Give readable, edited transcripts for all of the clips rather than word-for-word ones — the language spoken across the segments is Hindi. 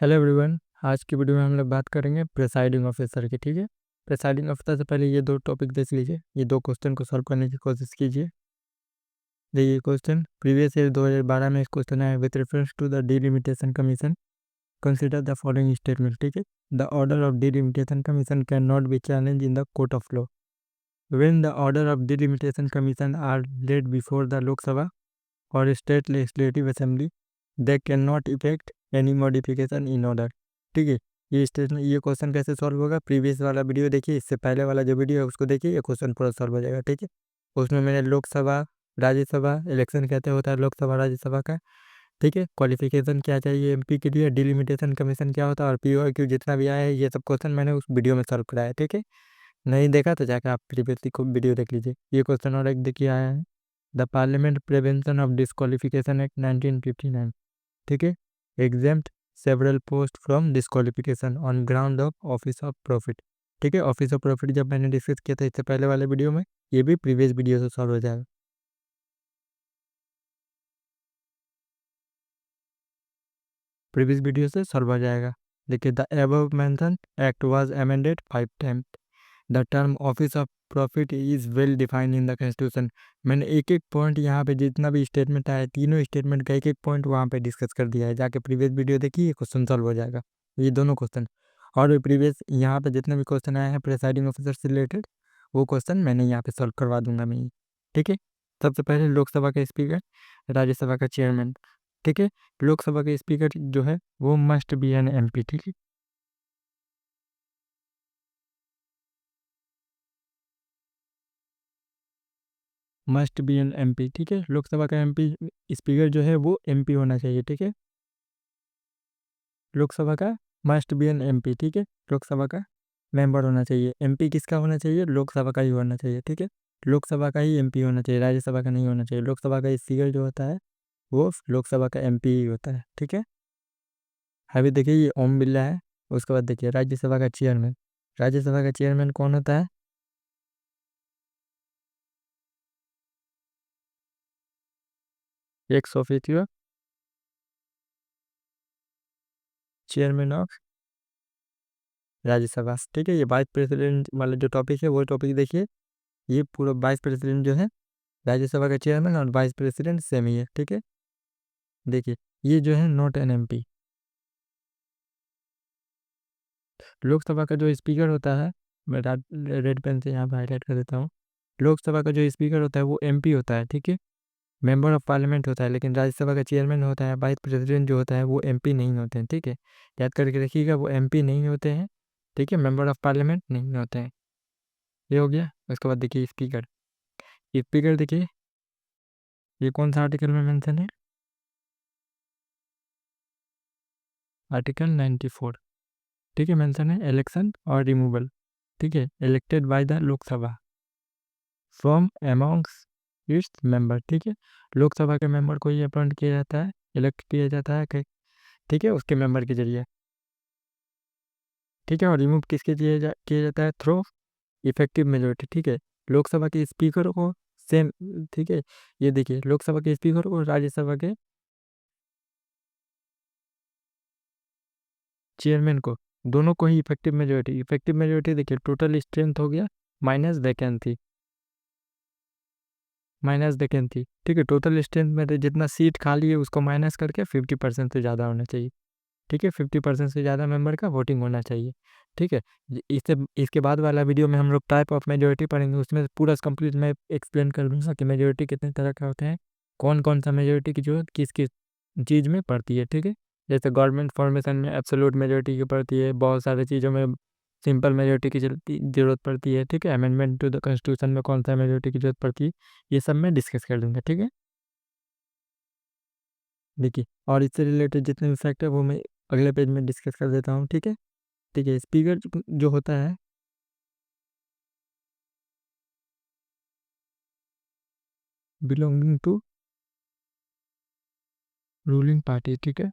Hello everyone. आज की वीडियो में हम लोग बात करेंगे प्रेसाइडिंग ऑफिसर की। ठीक है, प्रेसाइडिंग ऑफिसर से पहले ये दो टॉपिक देख लीजिए, ये दो क्वेश्चन को सॉल्व करने की कोशिश कीजिए। देखिए क्वेश्चन प्रीवियस ईयर 2012 में एक क्वेश्चन है, with reference to the delimitation commission consider the following statement. ठीक है, the order of delimitation commission can not be challenge in the court of law when the order of delimitation commission are laid before the Lok Sabha और state legislative assembly they can not effect any modification in order. ठीक है, ये स्टेटमेंट, ये क्वेश्चन कैसे सॉल्व होगा, प्रीवियस वाला वीडियो देखिए, इससे पहले वाला जो वीडियो है उसको देखिए, ये क्वेश्चन पूरा सॉल्व हो जाएगा। ठीक है, उसमें मैंने लोकसभा राज्यसभा इलेक्शन कहते होता है लोकसभा राज्यसभा का। ठीक है, क्वालिफिकेशन क्या चाहिए एमपी के लिए, डिलिमिटेशन कमीशन क्या होता है, और पीओ क्यू जितना भी आया है ये सब क्वेश्चन मैंने उस वीडियो में सॉल्व कराया। ठीक है, नहीं देखा तो जाकर आप प्रीवियसली को वीडियो देख लीजिए। ये क्वेश्चन और एक देखिए आया है, the parliament prevention of disqualification act 1959। ठीक है, exempt several post from disqualification on ground of office of profit. ठीक है, ऑफिस ऑफ प्रॉफिट जब मैंने डिस्कस किया था इससे पहले वाले वीडियो में, ये भी प्रीवियस वीडियो से सॉल्व हो जाएगा। प्रीवियस वीडियो से सॉल्व हो जाएगा। देखिए, the above mention act was amended 5 times. The term office of profit is well defined in the constitution. मैंने एक एक पॉइंट यहाँ पे जितना भी स्टेटमेंट आया, तीनों स्टेटमेंट का एक एक पॉइंट वहाँ पे डिस्कस कर दिया है, जाके प्रीवियस वीडियो देखिए, ये क्वेश्चन सॉल्व हो जाएगा, ये दोनों क्वेश्चन। और भी प्रीवियस यहाँ पे जितने भी क्वेश्चन आए हैं प्रेसाइडिंग ऑफिसर से रिलेटेड, वो क्वेश्चन मैंने यहाँ पे सॉल्व करवा दूंगा मैं ही। ठीक है, सबसे पहले लोकसभा का स्पीकर, राज्यसभा का चेयरमैन। ठीक है, लोकसभा के स्पीकर जो है वो मस्ट बी एन एमपी। ठीक है, मस्ट बी एन एमपी। ठीक है, लोकसभा का एमपी स्पीकर जो है वो एमपी होना चाहिए। ठीक है, लोकसभा का मस्ट बी एन एमपी। ठीक है, लोकसभा का मेंबर होना चाहिए। एमपी किसका होना चाहिए, लोकसभा का ही होना चाहिए। ठीक है, लोकसभा का ही एमपी होना चाहिए, राज्यसभा का नहीं होना चाहिए। लोकसभा का स्पीकर जो होता है वो लोकसभा का एमपी ही होता है। ठीक है, अभी देखिए ये ओम बिरला है। उसके बाद देखिए राज्यसभा का चेयरमैन, राज्यसभा का चेयरमैन कौन होता है, ex officio chairman of Rajya Sabha. ठीक है, ये वाइस प्रेसिडेंट वाला जो टॉपिक है वो टॉपिक देखिए, ये पूरा वाइस प्रेसिडेंट जो है राज्यसभा का चेयरमैन और वाइस प्रेसिडेंट सेम ही है। ठीक है, देखिए ये जो है नॉट एन एमपी। लोकसभा का जो स्पीकर होता है, मैं रेड पेन से यहाँ पर हाईलाइट कर देता हूँ, लोकसभा का जो स्पीकर होता है वो एमपी होता है। ठीक है, मेंबर ऑफ पार्लियामेंट होता है, लेकिन राज्यसभा का चेयरमैन होता है, वाइस प्रेसिडेंट जो होता है वो एमपी नहीं होते हैं। ठीक है, याद करके रखिएगा, वो एमपी नहीं होते हैं। ठीक है, मेंबर ऑफ पार्लियामेंट नहीं होते हैं। ये हो गया। उसके बाद देखिए स्पीकर, स्पीकर देखिए ये कौन सा आर्टिकल में मेंशन है, आर्टिकल 94। ठीक है, मेंशन है इलेक्शन और रिमूवल। ठीक है, elected by the Lok Sabha from amongst its member. ठीक है, लोकसभा के मेंबर को ये अपॉइंट किया जाता है, इलेक्ट किया जाता है ठीक है, उसके मेंबर के जरिए। ठीक है, और रिमूव किसके किया जाता है, थ्रू इफेक्टिव मेजोरिटी। ठीक है, लोकसभा के स्पीकर को सेम। ठीक है, ये देखिए लोकसभा के स्पीकर को राज्यसभा के चेयरमैन को, दोनों को ही इफेक्टिव मेजोरिटी। इफेक्टिव मेजोरिटी देखिए टोटल स्ट्रेंथ हो गया माइनस वैकेंसी, माइनस वैकेंसी। ठीक है, टोटल स्ट्रेंथ में तो जितना सीट खाली है उसको माइनस करके 50% से ज़्यादा होना चाहिए। ठीक है, 50% से ज़्यादा मेंबर का वोटिंग होना चाहिए। ठीक है, इससे इसके बाद वाला वीडियो में हम लोग टाइप ऑफ मेजोरिटी पढ़ेंगे, उसमें पूरा कंप्लीट मैं एक्सप्लेन कर दूंगा कि मेजोरिटी कितने तरह का होते हैं, कौन कौन सा मेजोरिटी की जरूरत किस किस चीज़ में पड़ती है। ठीक है, जैसे गवर्नमेंट फॉर्मेशन में एब्सोल्यूट मेजोरिटी की पड़ती है, बहुत सारी चीज़ों में सिंपल मेजोरिटी की जरूरत पड़ती है। ठीक है, अमेंडमेंट टू द कॉन्स्टिट्यूशन में कौन सा मेजोरिटी की जरूरत पड़ती है, ये सब मैं डिस्कस कर दूंगा। ठीक है, देखिए और इससे रिलेटेड जितने भी फैक्ट है वो मैं अगले पेज में डिस्कस कर देता हूँ। ठीक है, ठीक है, स्पीकर जो होता है बिलोंगिंग टू रूलिंग पार्टी। ठीक है,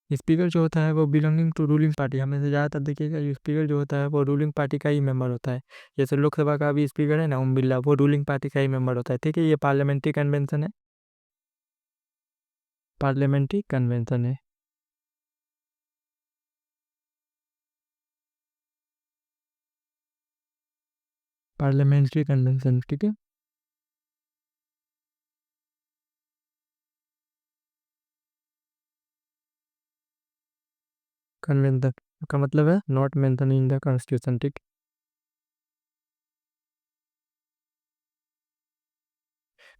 स्पीकर जो होता है वो बिलोंगिंग टू रूलिंग पार्टी, हमें से ज़्यादातर देखिएगा स्पीकर जो होता है वो रूलिंग पार्टी का ही मेंबर होता है। जैसे लोकसभा का भी स्पीकर है ना ओम बिरला, वो रूलिंग पार्टी का ही मेंबर होता है। ठीक है, ये पार्लियामेंट्री कन्वेंशन है, पार्लियामेंट्री कन्वेंशन है। पार्लियामेंट्री कन्वेंशन, ठीक है। कन्वेंशन का मतलब है not mention in the constitution, ठीक।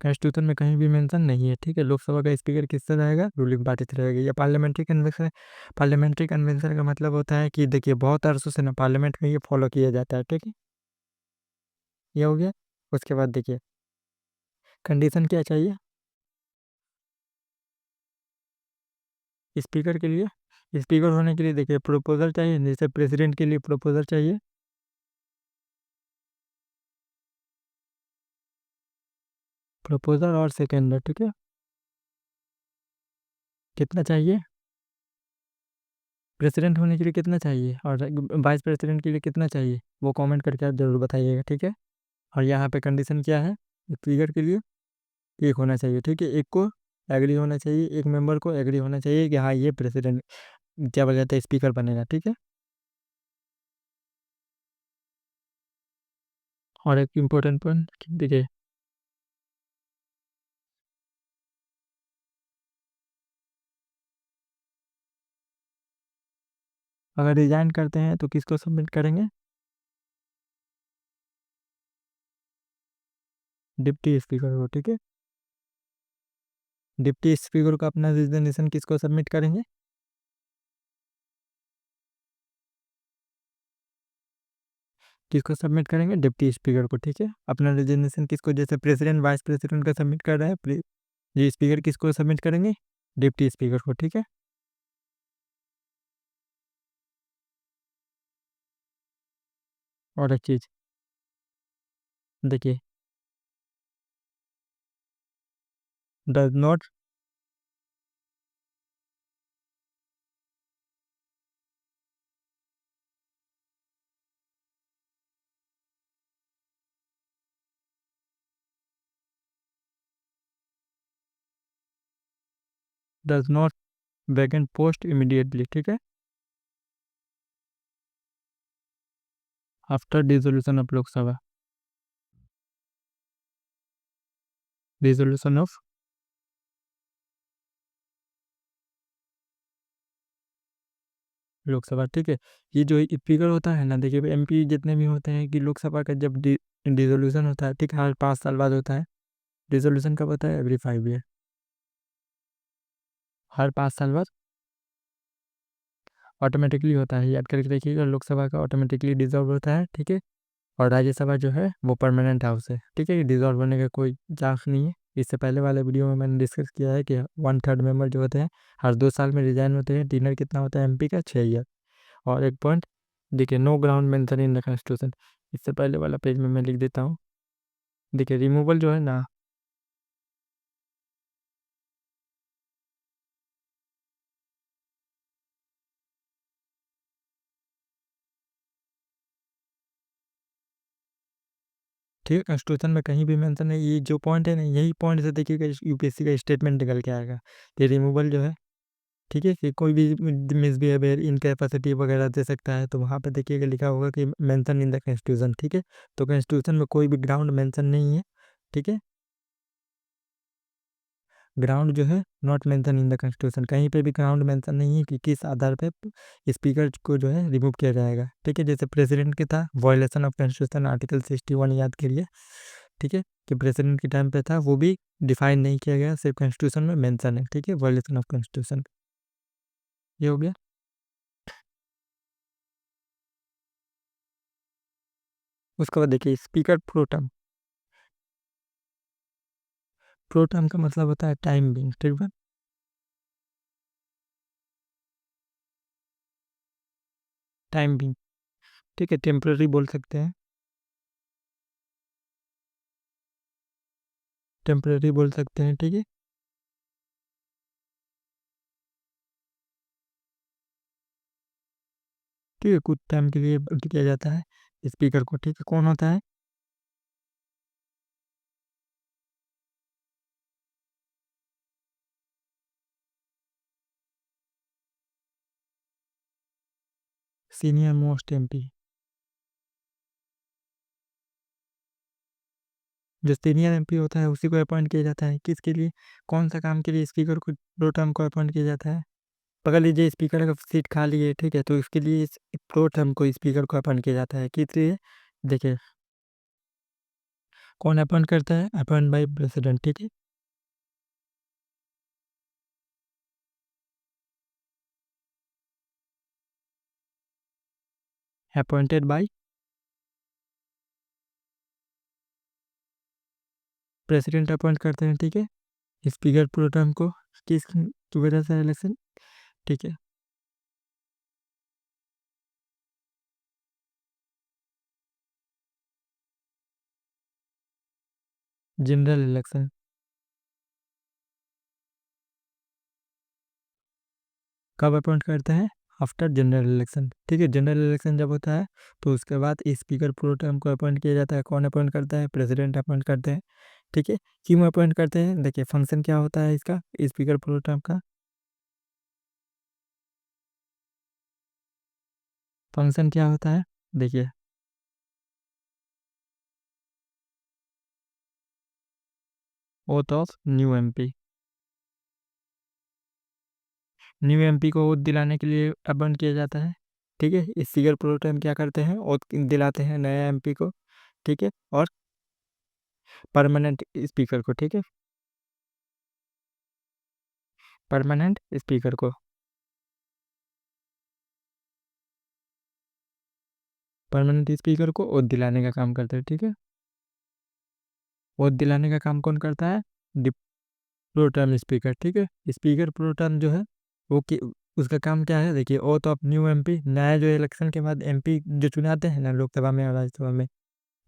कॉन्स्टिट्यूशन में कहीं भी मेंशन नहीं है, ठीक है। लोकसभा का स्पीकर किससे रहेगा? रूलिंग पार्टी से रहेगा। या पार्लियामेंट्री कन्वेंशन, पार्लियामेंट्री कन्वेंशन का मतलब होता है कि देखिए बहुत अरसों से ना पार्लियामेंट में ये फॉलो किया जाता है, ठीक है। ये हो गया। उसके बाद देखिए कंडीशन क्या चाहिए स्पीकर के लिए। स्पीकर होने के लिए देखिए प्रोपोजल चाहिए, जैसे प्रेसिडेंट के लिए प्रोपोजल चाहिए। प्रपोजल और सेकेंडर, ठीक है। कितना चाहिए? प्रेसिडेंट होने के लिए कितना चाहिए और वाइस प्रेसिडेंट के लिए कितना चाहिए, वो कमेंट करके आप जरूर बताइएगा, ठीक है। और यहाँ पे कंडीशन क्या है स्पीकर के लिए? एक होना चाहिए, ठीक है। एक को एग्री होना चाहिए, एक मेंबर को एग्री होना चाहिए कि हाँ ये प्रेसिडेंट क्या बोला जाता है स्पीकर बनेगा, ठीक है। और एक इम्पोर्टेंट पॉइंट देखिए, अगर रिजाइन करते हैं तो किसको सबमिट करेंगे? डिप्टी स्पीकर को, ठीक है। डिप्टी स्पीकर को अपना रिजिग्नेशन किसको सबमिट करेंगे? किसको सबमिट करेंगे? डिप्टी स्पीकर को, ठीक है। अपना रिजिग्नेशन किसको, जैसे प्रेसिडेंट वाइस प्रेसिडेंट का सबमिट कर रहा है, ये स्पीकर किसको सबमिट करेंगे? डिप्टी स्पीकर को, ठीक है। और एक चीज देखिए, does not does not vacant post immediately, ठीक है। After dissolution of Lok Sabha, dissolution of Lok Sabha, ठीक है। ये जो स्पीकर होता है ना, देखिए एमपी जितने भी होते हैं कि लोकसभा का जब डिसोल्यूशन होता है, ठीक है, हर 5 साल बाद होता है। डिसोल्यूशन कब होता है? एवरी 5 ईयर, हर 5 साल बाद ऑटोमेटिकली होता है, याद करके देखिएगा। लोकसभा का ऑटोमेटिकली डिजॉल्व होता है, ठीक है। और राज्यसभा जो है वो परमानेंट हाउस है, ठीक है। डिजॉल्व होने का कोई चांस नहीं है। इससे पहले वाले वीडियो में मैंने डिस्कस किया है कि 1/3 मेंबर जो होते हैं हर 2 साल में रिजाइन होते हैं। डिनर कितना होता है एमपी का? 6 ईयर। और एक पॉइंट देखिए, no ground mention in the constitution. इससे पहले वाला पेज में मैं लिख देता हूँ। देखिए रिमूवल जो है ना, ठीक है, कॉन्स्टिट्यूशन में कहीं भी मेंशन है। ये जो पॉइंट है ना, यही पॉइंट से देखिएगा यूपीएससी का स्टेटमेंट निकल के आएगा। ये रिमूवल जो है, ठीक है, कि कोई भी मिसबिहेवियर इनकैपेसिटी वगैरह दे सकता है, तो वहाँ पे देखिएगा लिखा होगा कि मेंशन इन द कॉन्स्टिट्यूशन, ठीक है। तो कॉन्स्टिट्यूशन में कोई भी ग्राउंड मेंशन नहीं है, ठीक है। ग्राउंड जो है not mention in the constitution, कहीं पे भी ग्राउंड मेंशन नहीं है कि किस आधार पे स्पीकर को जो है रिमूव किया जाएगा, ठीक है। जैसे प्रेसिडेंट के था वायलेशन ऑफ कॉन्स्टिट्यूशन आर्टिकल 61, याद करिए, ठीक है। कि प्रेसिडेंट के टाइम पे था, वो भी डिफाइन नहीं किया गया, सिर्फ कॉन्स्टिट्यूशन में मेंशन है, ठीक है, वायलेशन ऑफ कॉन्स्टिट्यूशन। ये हो गया। उसके बाद देखिए स्पीकर प्रोटम। प्रोटम का मतलब होता है टाइम बिंग, ठीक है। टाइम बिंग, ठीक है, टेम्पररी बोल सकते हैं, टेम्पररी बोल सकते हैं, ठीक है। ठीक है, कुछ टाइम के लिए किया जाता है स्पीकर को, ठीक है। कौन होता है? Senior most MP. जो सीनियर एमपी होता है उसी को अपॉइंट किया जाता है। किसके लिए? कौन सा काम के लिए स्पीकर को प्रो टर्म को अपॉइंट किया जाता है? पकड़ लीजिए, स्पीकर का सीट खाली है, ठीक है, तो इसके लिए इस प्रो टर्म को स्पीकर को अपॉइंट किया जाता है। किस लिए? देखिए, कौन अपॉइंट करता है? अपॉइंट बाय प्रेसिडेंट, ठीक है। अपॉइंटेड बाय प्रेसिडेंट अपॉइंट करते हैं, ठीक है, स्पीकर प्रो टर्म को। किस की वजह से इलेक्शन? ठीक है, जनरल इलेक्शन। कब अपॉइंट करते हैं? आफ्टर जनरल इलेक्शन, ठीक है। जनरल इलेक्शन जब होता है तो उसके बाद स्पीकर प्रो टर्म को अपॉइंट किया जाता है। कौन अपॉइंट करता है? प्रेसिडेंट अपॉइंट करते हैं, ठीक है। क्यों अपॉइंट करते हैं? देखिए, फंक्शन क्या होता है इसका, स्पीकर प्रो टर्म का फंक्शन क्या होता है? देखिए, oath of new MP. New MP को ओथ दिलाने के लिए अपॉइंट किया जाता है, ठीक है। स्पीकर प्रो टर्म क्या करते हैं? ओथ दिलाते हैं नए एमपी को, ठीक है, और परमानेंट स्पीकर को, ठीक है, परमानेंट स्पीकर को, परमानेंट स्पीकर को ओथ दिलाने का काम करते हैं, ठीक है। ओथ दिलाने का काम कौन करता है? प्रो टर्म स्पीकर, ठीक है। स्पीकर प्रो टर्म जो है वो कि उसका काम क्या है? देखिए, ओथ ऑफ न्यू एमपी, नया जो इलेक्शन के बाद एमपी जो चुनाते हैं ना लोकसभा में और राज्यसभा में,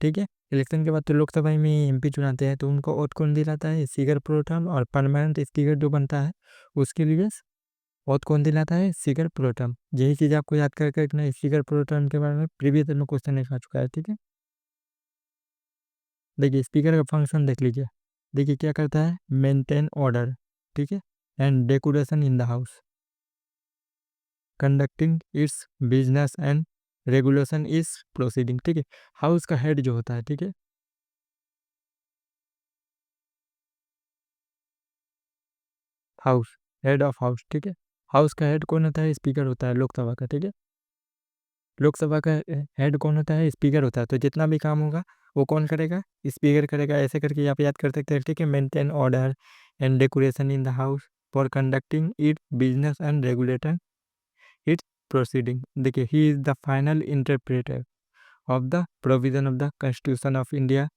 ठीक है, इलेक्शन के बाद तो लोकसभा में एमपी चुनाते हैं, तो उनको ओथ कौन दिलाता है? Speaker pro term. और परमानेंट स्पीकर जो बनता है उसके लिए ओथ कौन दिलाता है? Speaker pro term. यही चीज़ आपको याद करके रखना। स्पीकर प्रो टर्म के बारे में प्रीवियस में क्वेश्चन आ चुका है, ठीक है। देखिए, स्पीकर का फंक्शन देख लीजिए। देखिए क्या करता है? मेंटेन ऑर्डर, ठीक है, and decoration in the house, conducting it's business and regulation is proceeding, ठीक है। हाउस का हेड जो होता है, ठीक है, हाउस, हेड ऑफ हाउस, ठीक है। हाउस का हेड कौन होता है? स्पीकर होता है लोकसभा का, ठीक है। लोकसभा का हेड कौन होता है? स्पीकर होता है। तो जितना भी काम होगा वो कौन करेगा? स्पीकर करेगा। ऐसे करके आप याद कर सकते हैं, ठीक है। Maintain order and decoration in the house for conducting it business and regulator its proceeding. देखिए, he is the final interpreter of the provision of the constitution of India,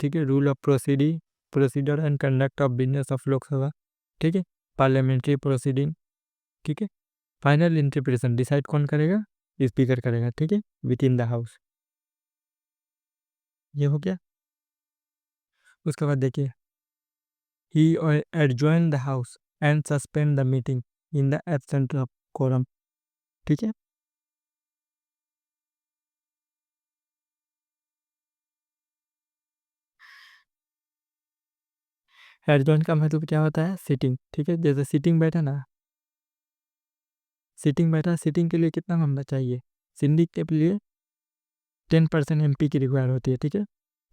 ठीक है, rule of procedure and conduct of business of Lok Sabha, ठीक है, पार्लियामेंट्री प्रोसीडिंग, ठीक है। फाइनल इंटरप्रिटेशन डिसाइड कौन करेगा? स्पीकर करेगा, ठीक है, विद इन द हाउस। ये हो गया। उसके बाद देखिए, he adjourn the house and suspend the meeting in the absent of quorum, ठीक है। एडजॉइन का मतलब क्या होता है? सिटिंग, ठीक है। जैसे सिटिंग बैठा ना, सिटिंग बैठा, सिटिंग के लिए कितना मेंबर चाहिए? सिंडिक के लिए 10% एमपी की रिक्वायर होती है, ठीक है।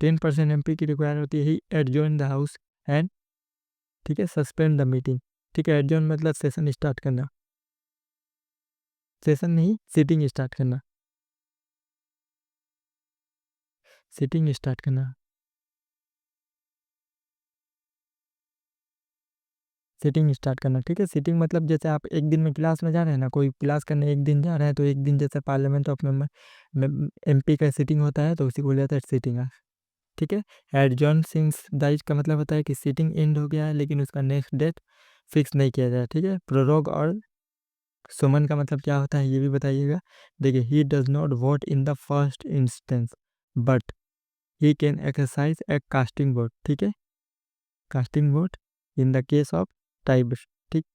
10% एमपी की रिक्वायर होती है। ही एडजॉइन द हाउस एंड, ठीक है, सस्पेंड द मीटिंग, ठीक है। एडजॉइन मतलब सेशन स्टार्ट करना, सेशन नहीं, सीटिंग स्टार्ट करना, सीटिंग स्टार्ट करना, सीटिंग स्टार्ट करना, ठीक है। सीटिंग मतलब जैसे आप एक दिन में क्लास में जा रहे हैं ना, कोई क्लास करने एक दिन जा रहे हैं, तो एक दिन जैसे पार्लियामेंट ऑफ मेंबर एमपी का सीटिंग होता है तो उसी को बोला जाता है सीटिंग, ठीक है। एडजॉर्न सिंस दाइज का मतलब होता है कि सीटिंग एंड हो गया है लेकिन उसका नेक्स्ट डेट फिक्स नहीं किया जाए, ठीक है। प्रोरोग और सुमन का मतलब क्या होता है ये भी बताइएगा। देखिए, he does not vote in the first instance but he can exercise A casting vote, ठीक है, casting vote in the case of tie, ठीक,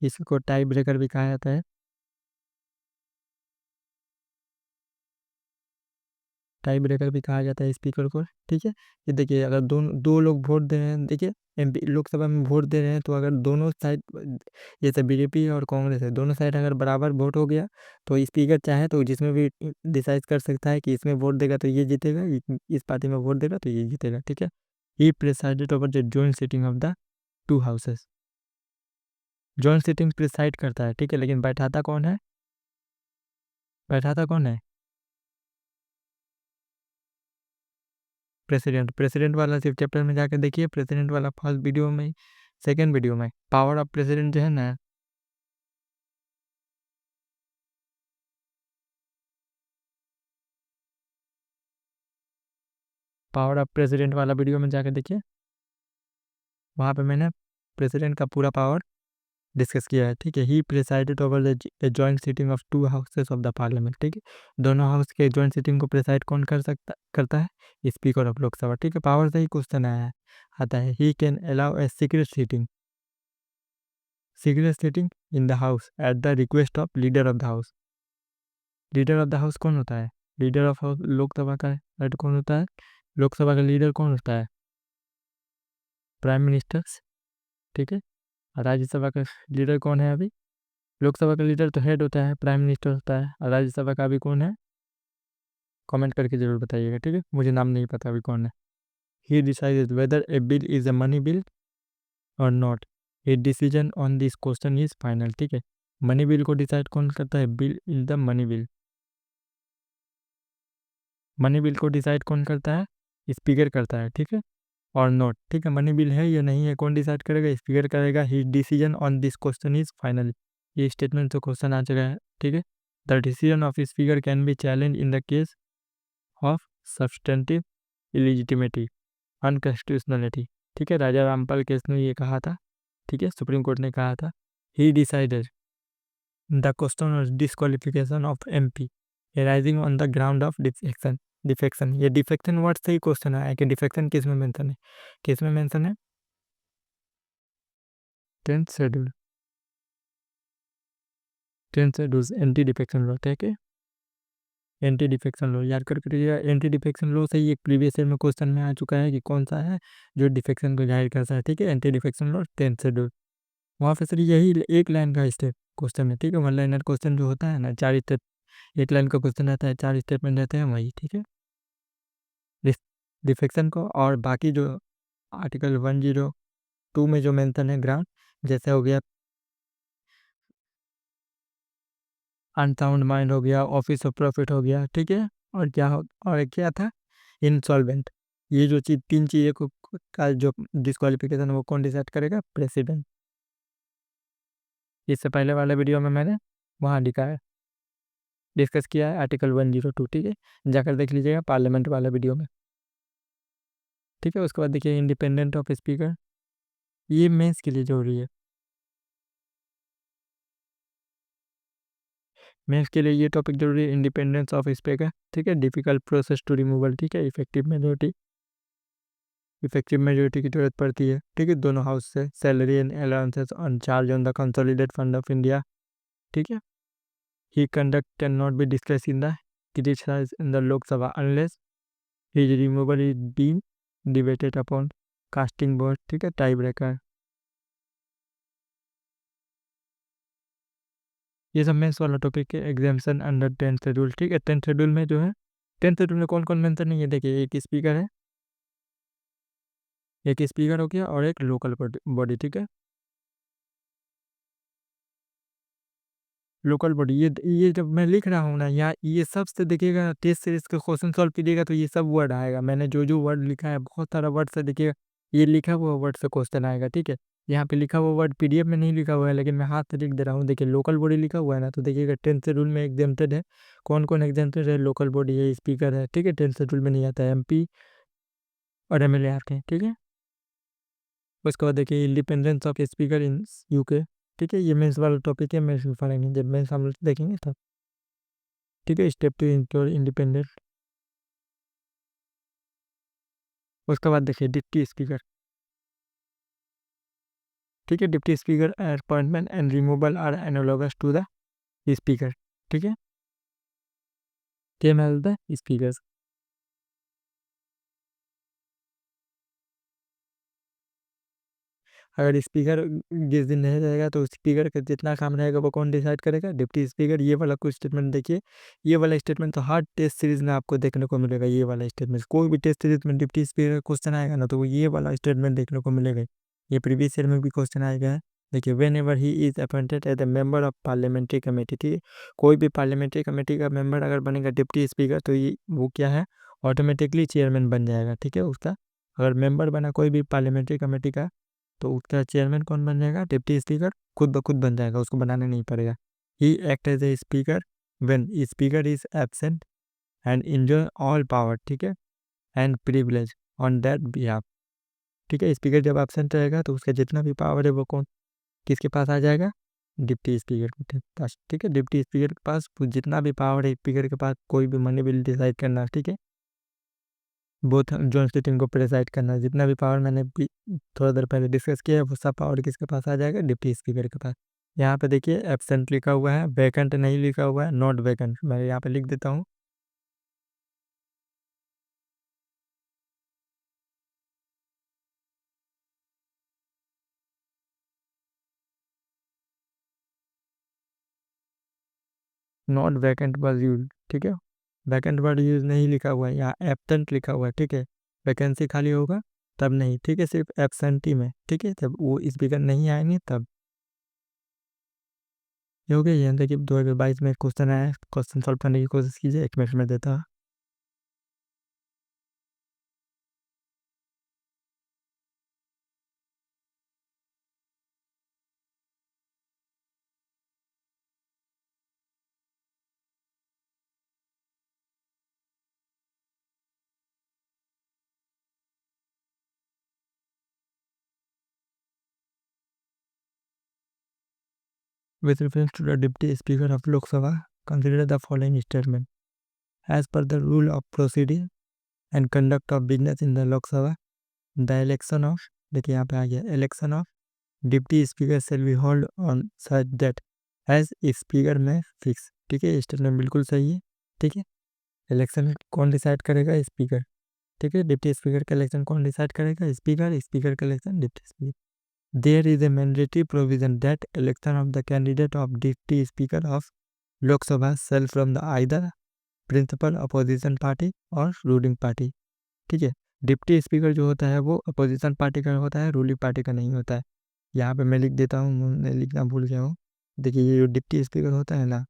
इसको टाई ब्रेकर भी कहा जाता है। टाई ब्रेकर भी कहा जाता है स्पीकर को, ठीक है। ये देखिए, अगर दो लोग वोट दे रहे हैं, देखिए एमपी लोकसभा में वोट दे रहे हैं, तो अगर दोनों साइड, जैसे बीजेपी और कांग्रेस है, दोनों साइड अगर बराबर वोट हो गया, तो स्पीकर चाहे तो जिसमें भी डिसाइड कर सकता है कि इसमें वोट देगा तो ये जीतेगा, इस पार्टी में वोट देगा तो ये जीतेगा, ठीक है। He presided over the joint sitting of the two houses. Joint sitting preside करता है, ठीक है, लेकिन बैठाता कौन है? बैठाता कौन है? प्रेसिडेंट। प्रेसिडेंट वाला सिर्फ चैप्टर में जाकर देखिए, प्रेसिडेंट वाला फर्स्ट वीडियो में, सेकेंड वीडियो में पावर ऑफ प्रेसिडेंट जो है ना, पावर ऑफ प्रेसिडेंट वाला वीडियो में जाकर देखिए, वहाँ पे मैंने प्रेसिडेंट का पूरा पावर डिस्कस किया है, ठीक है। He presided over the joint sitting of two houses of the parliament, ठीक है। दोनों हाउस के जॉइंट सिटिंग को प्रिसाइड कौन करता है? स्पीकर ऑफ लोकसभा, ठीक है। पावर से ही क्वेश्चन आया है, आता है। He can allow a secret sitting in the house at the request of leader of the house. Leader of the house कौन होता है? लीडर ऑफ हाउस लोकसभा का हेड कौन होता है? लोकसभा का लीडर कौन होता है? प्राइम मिनिस्टर्स, ठीक है। और राज्यसभा का लीडर कौन है अभी? लोकसभा का लीडर तो हेड होता है, प्राइम मिनिस्टर होता है। और राज्यसभा का अभी कौन है? कमेंट करके जरूर बताइएगा, ठीक है, मुझे नाम नहीं पता अभी कौन है। He decided whether a bill is a money bill और not. A decision on this question is final, ठीक है। मनी बिल को डिसाइड कौन करता है? Bill is the money bill. Money bill को डिसाइड कौन करता है? स्पीकर करता है, ठीक है। और नॉट, ठीक है, मनी बिल है या नहीं है कौन डिसाइड करेगा? स्पीकर करेगा। He decision on this question is final. ये स्टेटमेंट से क्वेश्चन आ चुका है, ठीक है। The decision of speaker can be challenge in the case of substantive illegitimacy, unconstitutionality, ठीक है। राजा रामपाल केस में ये कहा था, ठीक है, सुप्रीम कोर्ट ने कहा था। ही decided the question of disqualification of MP arising on the ground of defection. Defection, ये डिफेक्शन वर्ड से ही क्वेश्चन आया कि डिफेक्शन किस में मेंशन है? किस में मेंशन है? 10th schedule. 10th schedule anti defection law, ठीक है। एंटी डिफेक्शन लॉ याद करके रखिएगा। एंटी डिफेक्शन लॉ से ही एक प्रीवियस ईयर में क्वेश्चन में आ चुका है कि कौन सा है जो डिफेक्शन को जाहिर करता है, ठीक है। Anti defection law 10th schedule. वहाँ पे सर यही एक लाइन का स्टेप क्वेश्चन है, ठीक है। वन लाइनर क्वेश्चन जो होता है ना, 4 स्टेप, एक लाइन का क्वेश्चन रहता है, 4 स्टेटमेंट रहते हैं, वही, ठीक है। डिफेक्शन को और बाकी जो आर्टिकल 102 में जो मेंशन है ग्राउंड, जैसे हो गया अनसाउंड माइंड हो गया, ऑफिस ऑफ प्रॉफिट हो गया, ठीक है। और क्या हो, और एक क्या था? इंसॉल्वेंट। ये जो चीज, तीन चीज़ें को का जो डिस्क्वालिफिकेशन वो कौन डिसाइड करेगा? प्रेसिडेंट। इससे पहले वाले वीडियो में मैंने वहाँ लिखा है, डिस्कस किया है आर्टिकल 102, ठीक है। जाकर देख लीजिएगा पार्लियामेंट वाला वीडियो में, ठीक है। उसके बाद देखिए इंडिपेंडेंट ऑफ स्पीकर, ये मेंस के लिए जरूरी है। मेंस के लिए ये टॉपिक जरूरी है, इंडिपेंडेंस ऑफ स्पीकर, ठीक है। डिफिकल्ट प्रोसेस टू रिमूवल, ठीक है। इफेक्टिव मेजोरिटी की जरूरत पड़ती है, ठीक है, दोनों हाउस से। Salary and allowances on charge on the consolidated fund of India, ठीक है। He conduct can not be discuss in the criticise in the Lok Sabha unless his removal is been debated upon casting vote, ठीक है, टाई ब्रेकर। ये सब मेंस वाला टॉपिक है। एग्जाम्शन अंडर 10th शेड्यूल, ठीक है। 10th शेड्यूल में जो है, 10th शेड्यूल में कौन कौन मेंशन नहीं है, देखिए, एक स्पीकर है, एक स्पीकर हो गया और एक लोकल बॉडी, ठीक है। लोकल बॉडी, ये जब मैं लिख रहा हूँ ना, यहाँ ये सब से देखिएगा, टेस्ट सीरीज का क्वेश्चन सॉल्व कीजिएगा तो ये सब वर्ड आएगा। मैंने जो जो वर्ड लिखा है, बहुत सारा वर्ड से देखिएगा, ये लिखा हुआ वर्ड से क्वेश्चन आएगा, ठीक है। यहाँ पे लिखा हुआ वर्ड पीडीएफ में नहीं लिखा हुआ है, लेकिन मैं हाथ से लिख दे रहा हूँ। देखिए लोकल बॉडी लिखा हुआ है ना, तो देखिएगा 10th शेड्यूल में एग्जेम्प्टेड है। कौन कौन एग्जेम्प्टेड है? लोकल बॉडी है, स्पीकर है, ठीक है। 10th शेड्यूल में नहीं आता है, एमपी और एमएलए आते हैं, ठीक है। उसके बाद देखिए independence of speaker in UK, ठीक है। ये मेंस वाला टॉपिक है, मेंस में पढ़ेंगे जब मेंस हम लोग देखेंगे तब, ठीक है। Step to ensure independent. उसके बाद देखिए डिप्टी स्पीकर, ठीक है। Deputy speaker appointment and removal are analogous to the speaker, ठीक है। Same as the speaker. अगर स्पीकर जिस दिन नहीं रहेगा तो स्पीकर का जितना काम रहेगा वो कौन डिसाइड करेगा? Deputy speaker. ये वाला कुछ स्टेटमेंट देखिए, ये वाला स्टेटमेंट तो हर टेस्ट सीरीज में आपको देखने को मिलेगा। ये वाला स्टेटमेंट कोई भी टेस्ट सीरीज में डिप्टी स्पीकर क्वेश्चन आएगा ना, तो वो ये वाला स्टेटमेंट देखने को मिलेगा। ये प्रीवियस ईयर में भी क्वेश्चन आएगा। देखिए, whenever he is appointed as a member of parliamentary committee, ठीक है, कोई भी पार्लियामेंट्री कमेटी का मेंबर अगर बनेगा डिप्टी स्पीकर, तो ये वो क्या है, ऑटोमेटिकली चेयरमैन बन जाएगा, ठीक है उसका। अगर मेंबर बना कोई भी पार्लियामेंट्री कमेटी का, तो उसका चेयरमैन कौन बन जाएगा? डिप्टी स्पीकर खुद ब खुद बन जाएगा, उसको बनाना नहीं पड़ेगा। He act as a speaker when speaker is absent and enjoy all power, ठीक है, and privilege on that behalf, ठीक है। स्पीकर जब एब्सेंट रहेगा तो उसका जितना भी पावर है वो कौन किसके पास आ जाएगा? डिप्टी स्पीकर के पास, ठीक है। डिप्टी स्पीकर के पास जितना भी पावर है, स्पीकर के पास कोई भी मनी बिल डिसाइड करना, ठीक है, बोथ जॉइंट सिटिंग को प्रेसाइड करना, जितना भी पावर मैंने थोड़ा देर पहले डिस्कस किया है, वो सब पावर किसके पास आ जाएगा? डिप्टी स्पीकर के पास। यहाँ पे देखिए एब्सेंट लिखा हुआ है, वैकेंट नहीं लिखा हुआ है, नॉट वैकेंट मैं यहाँ पे लिख देता हूँ। नॉट वैकेंट वर्ड यूज, ठीक है, वैकेंट वर्ड यूज नहीं लिखा हुआ है, यहाँ एब्सेंट लिखा हुआ है, ठीक है। वैकेंसी खाली होगा तब नहीं, ठीक है, सिर्फ एब्सेंटी में, ठीक है, जब वो स्पीकर नहीं आएंगे तब। ये हो गया। ये देखिए 2022 में क्वेश्चन आया है, क्वेश्चन सॉल्व करने की कोशिश कीजिए, 1 मिनट में देता हूँ। With reference to the Deputy Speaker of Lok Sabha, consider the following statement. As per the rule of procedure and conduct of business in the Lok Sabha, the election of, देखिए यहाँ पे आ गया, election of deputy speaker shall be held on such that as speaker में फिक्स, ठीक है, स्टेटमेंट बिल्कुल सही है, ठीक है। इलेक्शन कौन डिसाइड करेगा? स्पीकर, ठीक है। डिप्टी स्पीकर का इलेक्शन कौन डिसाइड करेगा? स्पीकर। स्पीकर का election deputy speaker. There is a mandatory provision that election of the candidate of deputy speaker of Lok Sabha shall from the either principal opposition party और रूलिंग पार्टी, ठीक है। डिप्टी स्पीकर जो होता है वो अपोजिशन पार्टी का होता है, रूलिंग पार्टी का नहीं होता है। यहाँ पे मैं लिख देता हूँ, मैं लिखना भूल गया हूँ। देखिए ये जो डिप्टी स्पीकर होता है ना,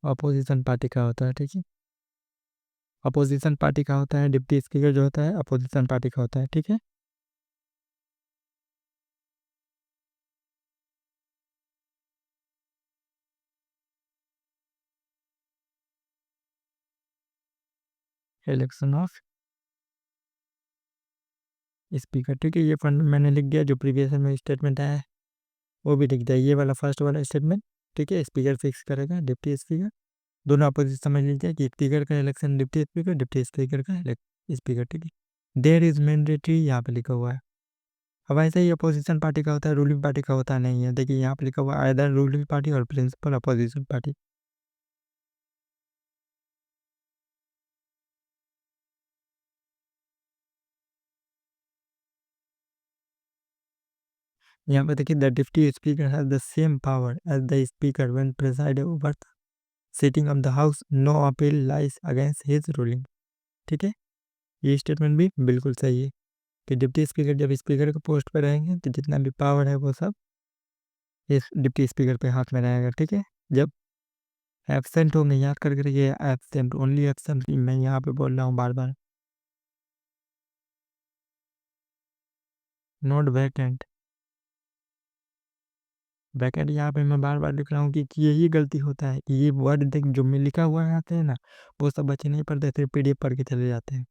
अपोजिशन पार्टी का होता है, ठीक है। अपोजिशन पार्टी का होता है डिप्टी स्पीकर जो होता है, अपोजिशन पार्टी का होता है, ठीक है। इलेक्शन ऑफ स्पीकर, ठीक है। ये फंड मैंने लिख दिया, जो प्रीवियस में स्टेटमेंट आया है वो भी लिख दिया, ये वाला फर्स्ट वाला स्टेटमेंट, ठीक है। स्पीकर फिक्स करेगा, डिप्टी स्पीकर, दोनों अपोजिट समझ लीजिए कि स्पीकर का इलेक्शन डिप्टी स्पीकर का स्पीकर, ठीक है। देयर इज मैंडेटरी यहाँ पे लिखा हुआ है। अब ऐसा ही अपोजिशन पार्टी का होता है, रूलिंग पार्टी का होता नहीं है। देखिए यहाँ पे लिखा हुआ है आइदर रूलिंग पार्टी और प्रिंसिपल अपोजिशन पार्टी। यहाँ पे देखिए the deputy speaker has the same power as the speaker when preside over sitting of the house, no appeal lies against his ruling, ठीक है। ये स्टेटमेंट भी बिल्कुल सही है कि डिप्टी स्पीकर जब स्पीकर के पोस्ट पर रहेंगे तो जितना भी पावर है वो सब इस डिप्टी स्पीकर पे हाथ में रहेगा, ठीक है। जब एब्सेंट होंगे, याद करके रखिए, एब्सेंट ओनली एब्सेंट, मैं यहाँ पे बोल रहा हूँ बार बार, नॉट वैकेंट। वैकेंट यहाँ पे मैं बार बार लिख रहा हूँ कि यही गलती होता है कि ये वर्ड देख जो में लिखा हुआ आते हैं ना, वो सब बच्चे नहीं पढ़ते, सिर्फ पीडीएफ पढ़ के चले जाते हैं।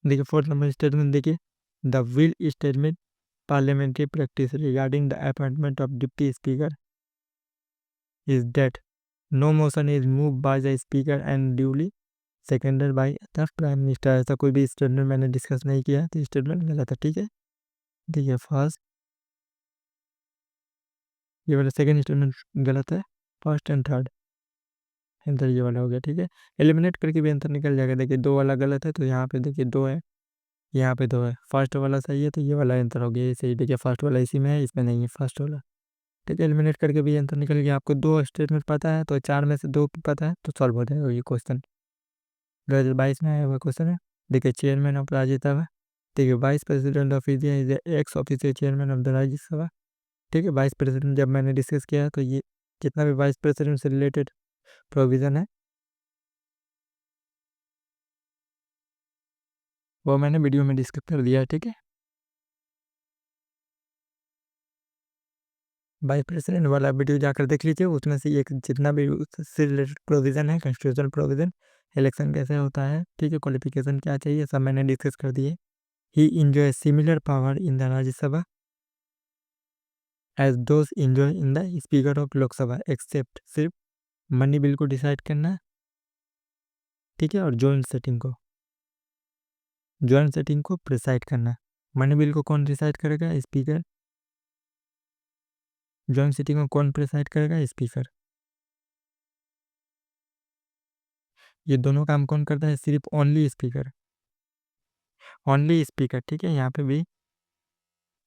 देखिए 4 नंबर स्टेटमेंट देखिए, the will statement parliamentary practice regarding the appointment of deputy speaker is that no motion is move by the speaker and duly seconder by the prime minister. ऐसा कोई भी स्टेटमेंट मैंने डिस्कस नहीं किया है, तो स्टेटमेंट गलत है, ठीक है। ठीक है, फर्स्ट ये वाला सेकंड स्टेटमेंट गलत है, फर्स्ट एंड थर्ड आंसर ये वाला हो गया। ठीक है, एलिमिनेट करके भी आंसर निकल जाएगा। देखिए 2 वाला गलत है तो यहाँ पे देखिए 2 है, यहाँ पे 2 है, फर्स्ट वाला सही है तो ये वाला आंसर हो गया। ये सही, देखिए फर्स्ट वाला इसी में है, इसमें नहीं है फर्स्ट वाला। ठीक है, एलिमिनेट करके भी आंसर निकल गया। आपको 2 स्टेटमेंट पता है तो 4 में से 2 पता है तो सॉल्व हो जाएगा ये क्वेश्चन। 2022 में आया हुआ क्वेश्चन है। देखिए चेयरमैन ऑफ राज्यसभा, ठीक है, vice president of India is x official chairman of the Rajya Sabha. ठीक है, वाइस प्रेसिडेंट जब मैंने डिस्कस किया तो ये जितना भी वाइस प्रेसिडेंट से रिलेटेड प्रोविज़न है वो मैंने वीडियो में डिस्कस कर दिया है। ठीक है, वाइस प्रेसिडेंट वाला वीडियो जाकर देख लीजिए, उसमें से एक जितना भी उससे रिलेटेड प्रोविज़न है, कॉन्स्टिट्यूशनल प्रोविज़न, इलेक्शन कैसे होता है, ठीक है, क्वालिफिकेशन क्या चाहिए, सब मैंने डिस्कस कर दिए। He enjoy similar power in the Rajya Sabha as those enjoy in the speaker of Lok Sabha except सिर्फ मनी बिल को डिसाइड करना, ठीक है, और जॉइंट सेटिंग को प्रिसाइड करना। मनी बिल को कौन डिसाइड करेगा, स्पीकर। जॉइंट सेटिंग को कौन प्रिसाइड करेगा, स्पीकर। ये दोनों काम कौन करता है, सिर्फ ओनली स्पीकर, ओनली स्पीकर। ठीक है, यहाँ पे भी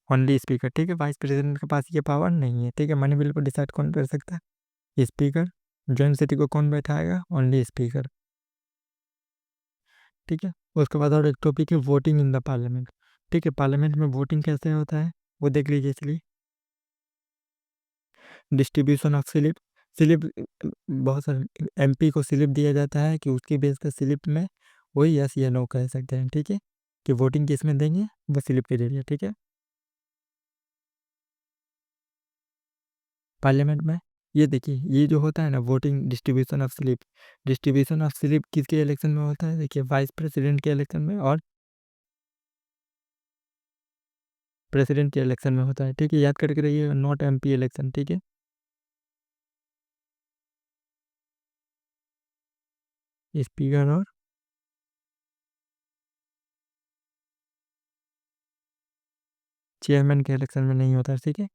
ओनली स्पीकर। ठीक है, वाइस प्रेसिडेंट के पास ये पावर नहीं है। ठीक है, मनी बिल को डिसाइड कौन कर सकता है, स्पीकर। जॉइंट सेटिंग को कौन बैठाएगा, ओनली स्पीकर। ठीक है, उसके बाद और एक टॉपिक है वोटिंग इन द पार्लियामेंट। ठीक है, पार्लियामेंट में वोटिंग कैसे होता है वो देख लीजिए। चलिए, डिस्ट्रीब्यूशन ऑफ स्लिप, स्लिप बहुत सारे एमपी को स्लिप दिया जाता है कि उसकी बेस पर स्लिप में वही यस या नो कह सकते हैं। ठीक है, कि वोटिंग किस में देंगे, वो स्लिप के जरिए। ठीक है, पार्लियामेंट में ये देखिए, ये जो होता है ना वोटिंग, डिस्ट्रीब्यूशन ऑफ स्लिप किसके इलेक्शन में होता है, देखिए वाइस प्रेसिडेंट के इलेक्शन में और प्रेसिडेंट के इलेक्शन में होता है। ठीक है, याद करके रहिए, नॉट एमपी इलेक्शन। ठीक है, स्पीकर और चेयरमैन के इलेक्शन में नहीं होता है। ठीक है,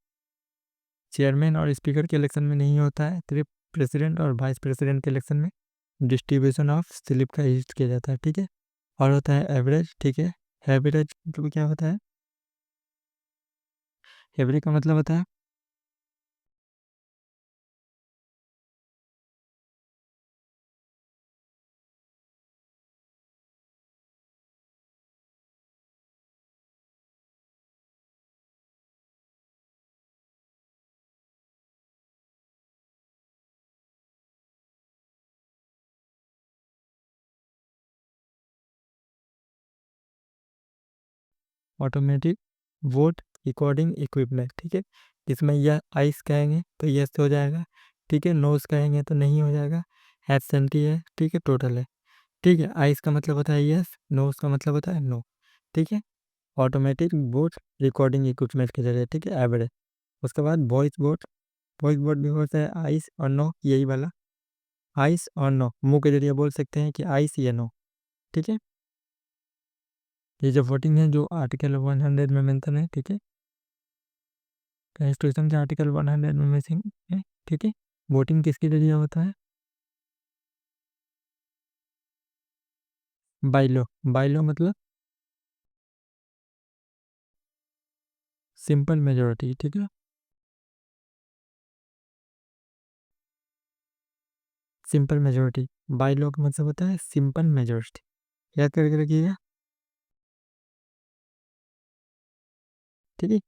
चेयरमैन और स्पीकर के इलेक्शन में नहीं होता है, सिर्फ प्रेसिडेंट और वाइस प्रेसिडेंट के इलेक्शन में डिस्ट्रीब्यूशन ऑफ स्लिप का यूज किया जाता है। ठीक है, और होता है एवरेज। ठीक है, एवरेज मतलब क्या होता है, एवरेज का मतलब होता है ऑटोमेटिक वोट रिकॉर्डिंग इक्विपमेंट। ठीक है, इसमें यह आइस कहेंगे तो यस हो जाएगा। ठीक है, नोज कहेंगे तो नहीं हो जाएगा। एब्सेंटी है, ठीक है, टोटल है। ठीक है, आइस का मतलब होता है यस, नोज का मतलब होता है नो। ठीक है, ऑटोमेटिक वोट रिकॉर्डिंग इक्विपमेंट के जरिए। ठीक है, एवरेज। उसके बाद वॉइस वोट, वॉइस वोट भी होता है आइस और नो, यही वाला आइस और नो, मुंह के जरिए बोल सकते हैं कि आइस या नो। ठीक है, ये जो वोटिंग है जो आर्टिकल 100 में मेंशन है। ठीक है, कॉन्स्टिट्यूशन के आर्टिकल 100 में मेंशन है। ठीक है, वोटिंग किसके जरिए होता है, बाई लो। बाई लो मतलब सिंपल मेजोरिटी। ठीक है, सिंपल मेजोरिटी, बाई लो का मतलब होता है सिंपल मेजोरिटी। याद करके रखिएगा। ठीक है,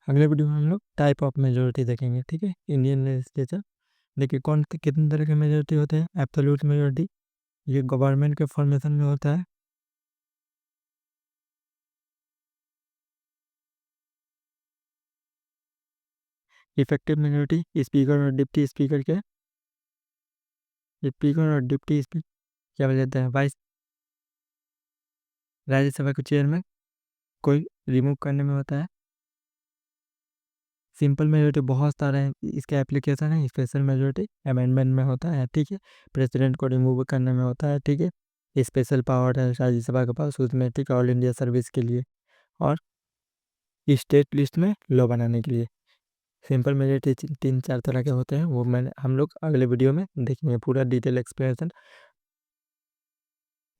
अगले वीडियो में हम लोग टाइप ऑफ मेजोरिटी देखेंगे। ठीक है, इंडियन लेजिस्लेचर। देखिए कौन कितने तरह के मेजोरिटी होते हैं, एब्सोल्यूट मेजोरिटी, ये गवर्नमेंट के फॉर्मेशन में होता है। इफेक्टिव मेजोरिटी, स्पीकर और डिप्टी स्पीकर के, स्पीकर और डिप्टी स्पीकर क्या बोल जाता है, वाइस राज्यसभा के चेयरमैन कोई रिमूव करने में होता है। सिंपल मेजोरिटी बहुत सारे हैं, इसके एप्लीकेशन है। स्पेशल मेजोरिटी अमेंडमेंट में होता है। ठीक है, प्रेसिडेंट को रिमूव करने में होता है। ठीक है, स्पेशल पावर है राज्यसभा के पास उसमें। ठीक है, ऑल इंडिया सर्विस के लिए और स्टेट लिस्ट में लॉ बनाने के लिए। सिंपल मेजोरिटी 3-4 तरह के होते हैं, वो मैंने हम लोग अगले वीडियो में देखेंगे पूरा डिटेल एक्सप्लेनेशन।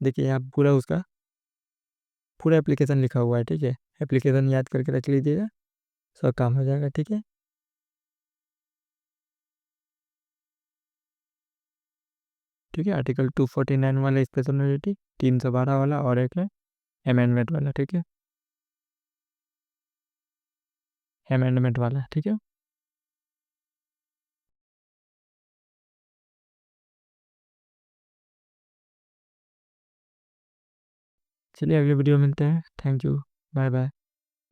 देखिए आप पूरा उसका पूरा एप्लीकेशन लिखा हुआ है, ठीक है। एप्लीकेशन याद करके रख लीजिएगा, सब काम हो जाएगा, ठीक है। ठीक है, आर्टिकल 249 वाला स्पेशल मेजोरिटी, 312 वाला, और एक है अमेंडमेंट वाला, ठीक है। अमेंडमेंट वाला, ठीक है। चलिए अगले वीडियो में मिलते हैं। Thank you, bye bye.